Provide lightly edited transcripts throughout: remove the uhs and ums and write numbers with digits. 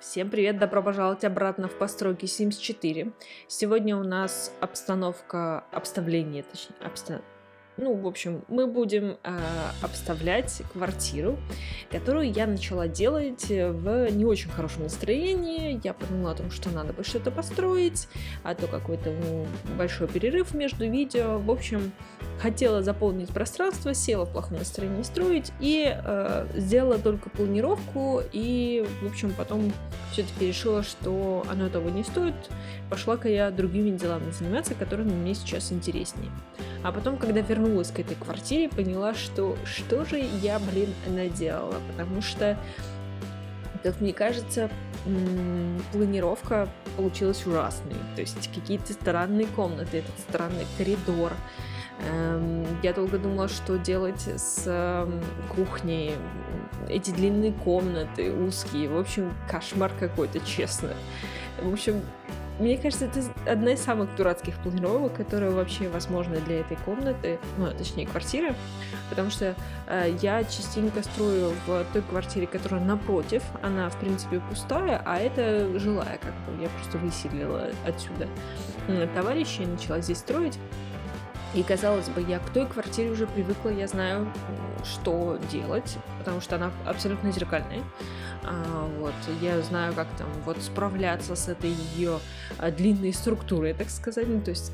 Всем привет, добро пожаловать обратно в постройки Sims 4. Сегодня у нас обставление, точнее, ну, в общем, мы будем обставлять квартиру, которую я начала делать в не очень хорошем настроении. Я подумала о том, что надо бы что-то построить, а то какой-то большой перерыв между видео. В общем, хотела заполнить пространство, села в плохом настроении строить и сделала только планировку. И, в общем, потом все-таки решила, что оно того не стоит. Пошла-ка я другими делами заниматься, которые мне сейчас интереснее. А потом, когда вернулась к этой квартире, поняла, что же я, наделала. Потому что, как мне кажется, планировка получилась ужасной. То есть какие-то странные комнаты, этот странный коридор. Я долго думала, что делать с кухней. Эти длинные комнаты, узкие. В общем, кошмар какой-то, честно. В общем, мне кажется, это одна из самых дурацких планировок, которая вообще возможна для этой комнаты, ну, точнее, квартиры, потому что я частенько строю в той квартире, которая напротив, она, в принципе, пустая, а это жилая, как бы, я просто выселила отсюда товарища и начала здесь строить. И, казалось бы, я к той квартире уже привыкла, я знаю, что делать, потому что она абсолютно зеркальная. Вот, я знаю, как там вот справляться с этой ее длинной структурой, так сказать, ну, то есть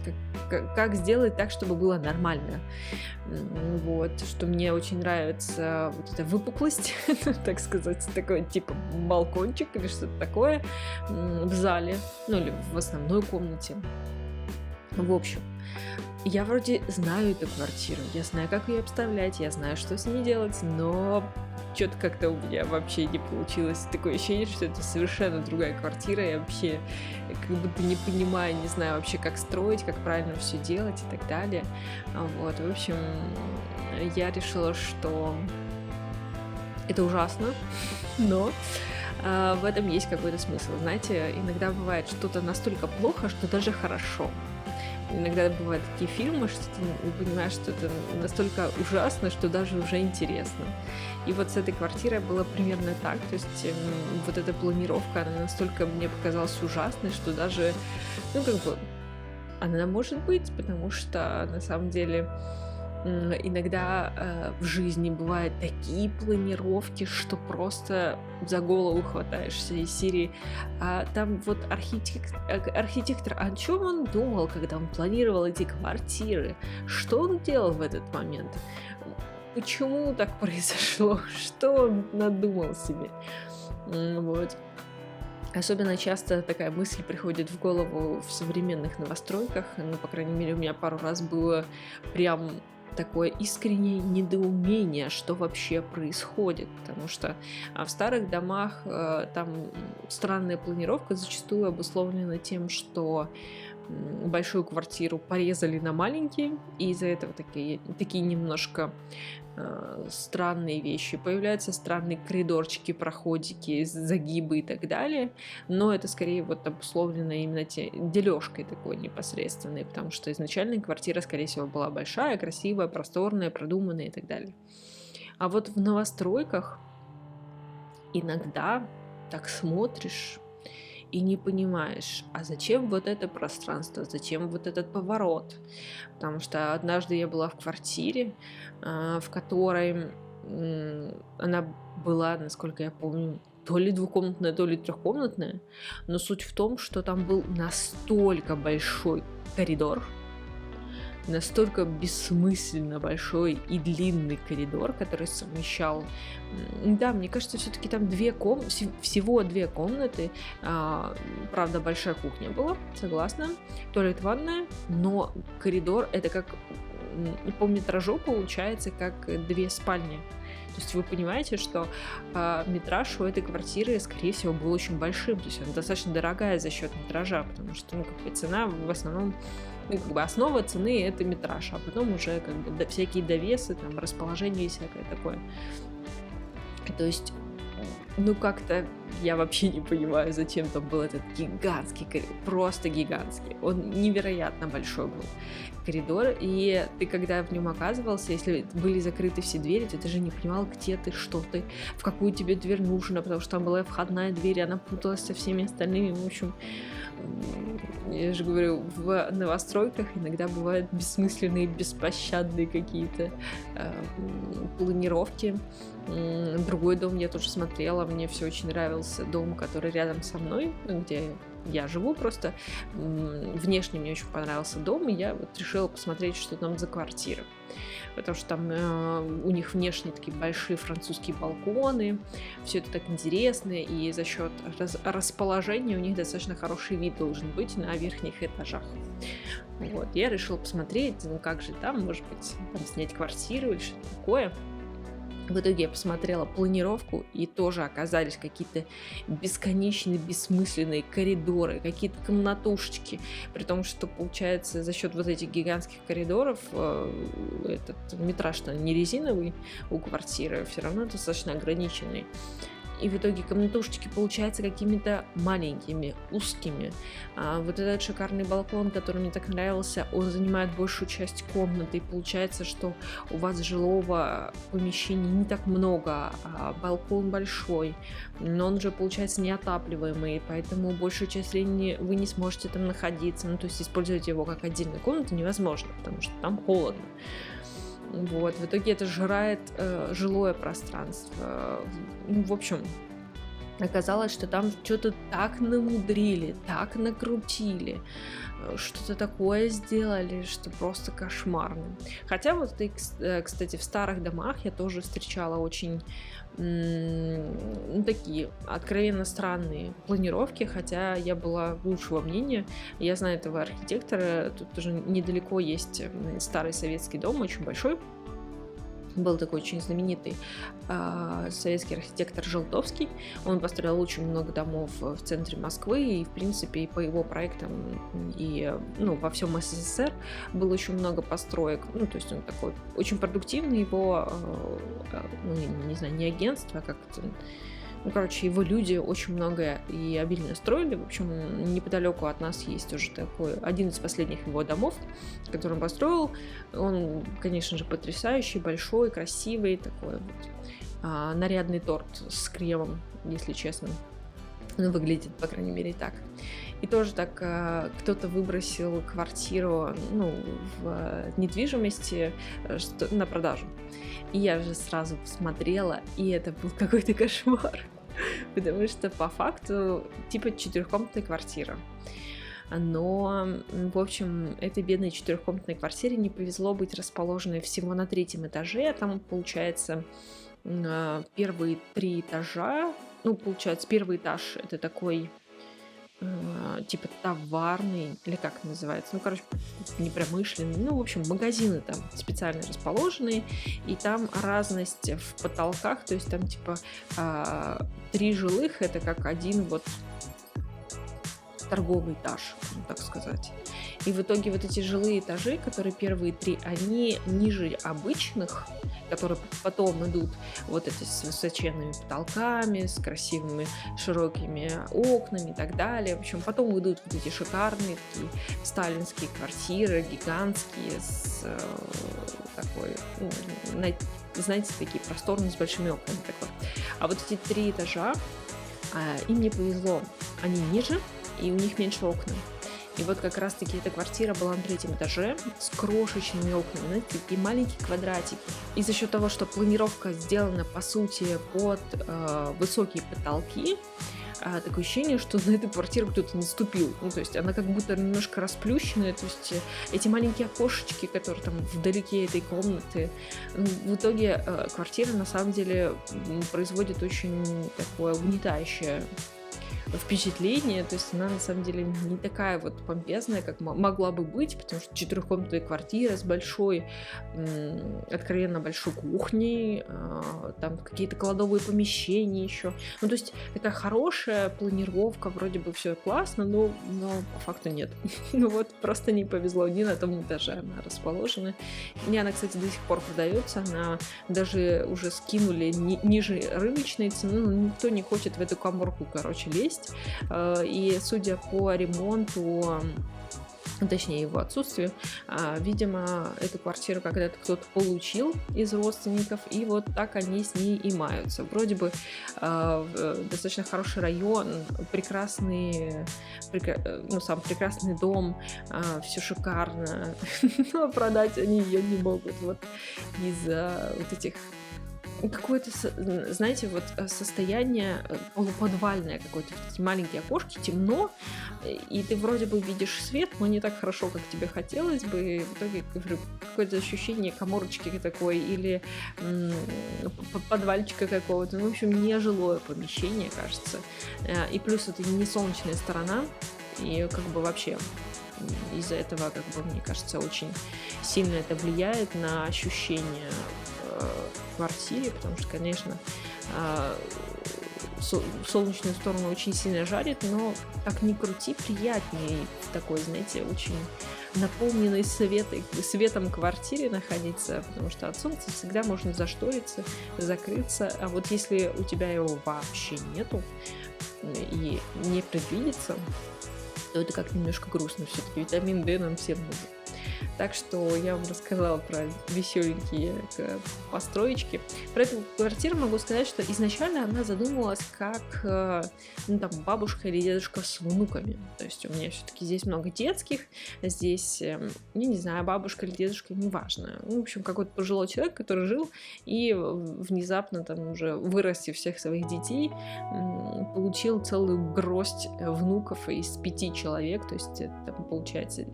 как сделать так, чтобы было нормально. Вот, что мне очень нравится вот эта выпуклость, так сказать, такой типа балкончик или что-то такое в зале, ну или в основной комнате. В общем, я вроде знаю эту квартиру, я знаю, как ее обставлять, я знаю, что с ней делать, но что-то как-то у меня вообще не получилось. Такое ощущение, что это совершенно другая квартира, я вообще как будто не понимаю, не знаю вообще, как строить, как правильно все делать и так далее. Вот, в общем, я решила, что это ужасно, но в этом есть какой-то смысл. Знаете, иногда бывает что-то настолько плохо, что даже хорошо. Иногда бывают такие фильмы, что ты понимаешь, что это настолько ужасно, что даже уже интересно. И вот с этой квартирой было примерно так. То есть вот эта планировка, она настолько мне показалась ужасной, что даже, ну как бы, она может быть, потому что на самом деле иногда в жизни бывают такие планировки, что просто за голову хватаешься из серии. А там вот архитектор, о чем он думал, когда он планировал эти квартиры? Что он делал в этот момент? Почему так произошло? Что он надумал себе? Вот. Особенно часто такая мысль приходит в голову в современных новостройках. Ну, по крайней мере, у меня пару раз было прям такое искреннее недоумение, что вообще происходит, потому что в старых домах там странная планировка зачастую обусловлена тем, что большую квартиру порезали на маленькие, и из-за этого такие немножко странные вещи. Появляются странные коридорчики, проходики, загибы и так далее, но это скорее вот обусловлено именно дележкой такой непосредственной, потому что изначально квартира, скорее всего, была большая, красивая, просторная, продуманная и так далее. А вот в новостройках иногда так смотришь и не понимаешь, а зачем вот это пространство, зачем вот этот поворот. Потому что однажды я была в квартире, в которой она была, насколько я помню, то ли двухкомнатная, то ли трехкомнатная, но суть в том, что там был настолько большой коридор, настолько бессмысленно большой и длинный коридор, который совмещал... Да, мне кажется, все-таки там всего две комнаты. Правда, большая кухня была, согласна. Туалет, ванная, но коридор это как по метражу получается как две спальни. То есть вы понимаете, что метраж у этой квартиры, скорее всего, был очень большим. То есть она достаточно дорогая за счет метража, потому что цена в основном... основа цены это метраж, а потом уже всякие довесы, там, расположение и всякое такое. То есть, как-то я вообще не понимаю, зачем там был этот гигантский коридор, просто гигантский. Он невероятно большой был коридор, и ты, когда в нем оказывался, если были закрыты все двери, ты даже не понимал, где ты, что ты, в какую тебе дверь нужно, потому что там была входная дверь, и она путалась со всеми остальными. В общем, я же говорю, в новостройках иногда бывают бессмысленные, беспощадные какие-то планировки. Другой дом я тоже смотрела, мне все очень нравился дом, который рядом со мной, где я живу просто. Внешне мне очень понравился дом, и я вот решила посмотреть, что там за квартира. Потому что там у них внешне такие большие французские балконы, все это так интересно, и за счет расположения у них достаточно хороший вид должен быть на верхних этажах. Вот, я решила посмотреть, ну как же там, может быть, там снять квартиру или что-то такое. В итоге я посмотрела планировку, и тоже оказались какие-то бесконечные, бессмысленные коридоры, какие-то комнатушечки. При том, что, получается, за счет вот этих гигантских коридоров этот метраж-то не резиновый у квартиры, все равно достаточно ограниченный. И в итоге комнатушечки получаются какими-то маленькими, узкими. Вот этот шикарный балкон, который мне так нравился, он занимает большую часть комнаты. И получается, что у вас жилого помещения не так много, а балкон большой. Но он же, получается, неотапливаемый, поэтому большую часть времени вы не сможете там находиться. Ну, то есть использовать его как отдельную комнату невозможно, потому что там холодно. Вот, в итоге это жрает жилое пространство. Ну, в общем, оказалось, что там что-то так намудрили, так накрутили, что-то такое сделали, что просто кошмарно. Хотя вот, кстати, в старых домах я тоже встречала очень такие откровенно странные планировки, хотя я была лучшего мнения. Я знаю этого архитектора, тут тоже недалеко есть старый советский дом, очень большой. Был такой очень знаменитый советский архитектор Желтовский. Он построил очень много домов в центре Москвы, и, в принципе, и по его проектам, и во всем СССР было очень много построек. Ну, то есть он такой очень продуктивный, его, не знаю, не агентство, а как-то... Ну, короче, его люди очень много и обильно строили. В общем, неподалеку от нас есть уже такой один из последних его домов, который он построил. Он, конечно же, потрясающий, большой, красивый, такой вот нарядный торт с кремом, если честно. Он выглядит, по крайней мере, так. И тоже так кто-то выбросил квартиру в недвижимости на продажу. И я же сразу посмотрела, и это был какой-то кошмар. Потому что по факту типа 4-комнатная квартира. Но, в общем, этой бедной 4-комнатной квартире не повезло быть расположенной всего на 3-м этаже. Там, получается, первые 3 этажа. Ну, получается, первый этаж это такой типа товарный, или как это называется, ну, короче, не промышленный, ну, в общем, магазины там специально расположенные, и там разность в потолках, то есть там типа 3 жилых, это как один вот торговый этаж, так сказать. И в итоге вот эти жилые этажи, которые первые 3, они ниже обычных, которые потом идут вот эти с высоченными потолками, с красивыми широкими окнами и так далее. В общем, потом идут вот эти шикарные такие сталинские квартиры, гигантские, с такой, знаете, такие просторные, с большими окнами. Такой. А вот эти 3 этажа, им не повезло, они ниже, и у них меньше окна. И вот как раз-таки эта квартира была на 3-м этаже с крошечными окнами, знаете, такие маленькие квадратики. И за счет того, что планировка сделана, по сути, под высокие потолки, такое ощущение, что на эту квартиру кто-то наступил. Ну, то есть она как будто немножко расплющенная, то есть эти маленькие окошечки, которые там вдалеке этой комнаты. В итоге квартира на самом деле производит очень такое угнетающее впечатление, то есть она на самом деле не такая вот помпезная, как могла бы быть, потому что четырехкомнатная квартира с большой, откровенно большой кухней, там какие-то кладовые помещения еще. Ну, то есть такая хорошая планировка, вроде бы все классно, но по факту нет. Ну вот просто не повезло, не на том этаже она расположена. И она, кстати, до сих пор продается, она даже уже скинули ниже рыночной цены, но никто не хочет в эту каморку, короче, лезть. И судя по ремонту, точнее его отсутствию, видимо, эту квартиру когда-то кто-то получил из родственников, и вот так они с ней и маются. Вроде бы достаточно хороший район, прекрасный, ну, сам прекрасный дом, все шикарно, но продать они ее не могут вот из-за вот этих какое-то, знаете, вот состояние полуподвальное какое-то, вот эти маленькие окошки, темно, и ты вроде бы видишь свет, но не так хорошо, как тебе хотелось бы, и в итоге, говорю, какое-то ощущение каморочки такой или подвальчика какого-то, ну, в общем, нежилое помещение, кажется, и плюс это не солнечная сторона, и как бы вообще из-за этого, как бы, мне кажется, очень сильно это влияет на ощущение в квартире, потому что, конечно, солнечную сторону очень сильно жарит, но как ни крути, приятнее в такой, знаете, очень наполненной светом квартире находиться, потому что от солнца всегда можно зашториться, закрыться, а вот если у тебя его вообще нету и не предвидится, то это как немножко грустно, все-таки витамин D нам всем нужен. Так что я вам рассказала про веселенькие построечки. Про эту квартиру могу сказать, что изначально она задумывалась как ну, там, бабушка или дедушка с внуками. То есть у меня все-таки здесь много детских, здесь, я не знаю, бабушка или дедушка, неважно. Ну, в общем, какой-то пожилой человек, который жил и внезапно там уже вырастив всех своих детей, получил целую гроздь внуков из 5 человек. То есть это получается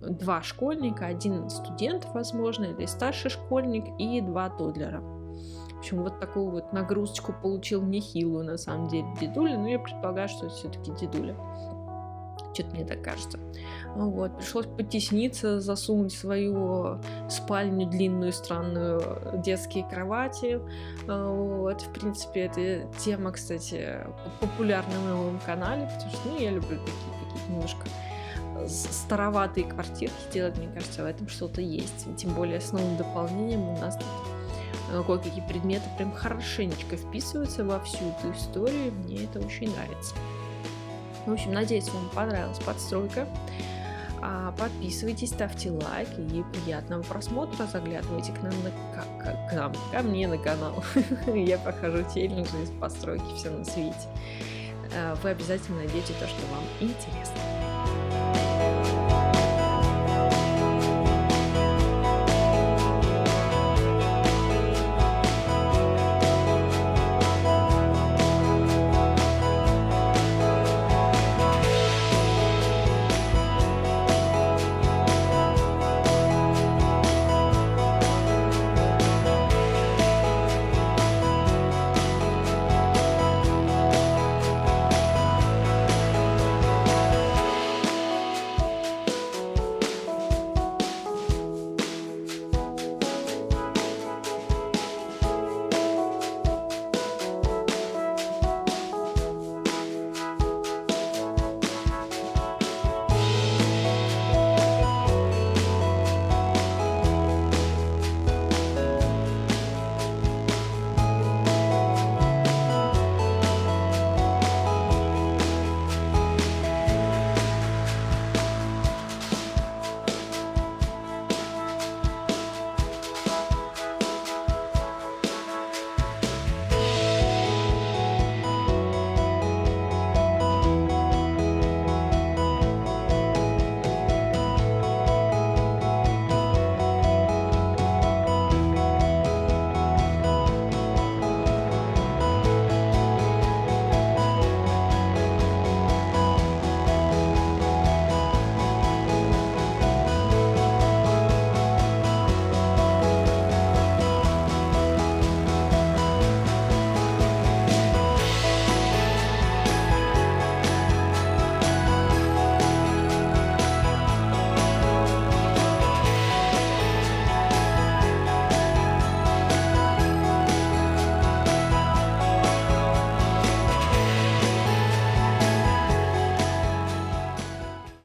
2 школьника, 1 студент, возможно, или старший школьник, и 2 тодлера. В общем, вот такую вот нагрузочку получил нехилую, на самом деле, дедуля, но я предполагаю, что это все-таки дедуля. Что-то мне так кажется. Вот, пришлось потесниться, засунуть в свою спальню длинную, странную, детские кровати. Вот, в принципе, эта тема, кстати, популярна на моем канале, потому что, ну, я люблю такие немножко староватые квартирки делать, мне кажется, в этом что-то есть. И тем более с новым дополнением у нас тут кое-какие предметы прям хорошенечко вписываются во всю эту историю. Мне это очень нравится. В общем, надеюсь, вам понравилась подстройка. Подписывайтесь, ставьте лайк и приятного просмотра. Заглядывайте к нам, ко мне на канал. Я прохожу челленджи из постройки, все на свете. Вы обязательно найдете то, что вам интересно.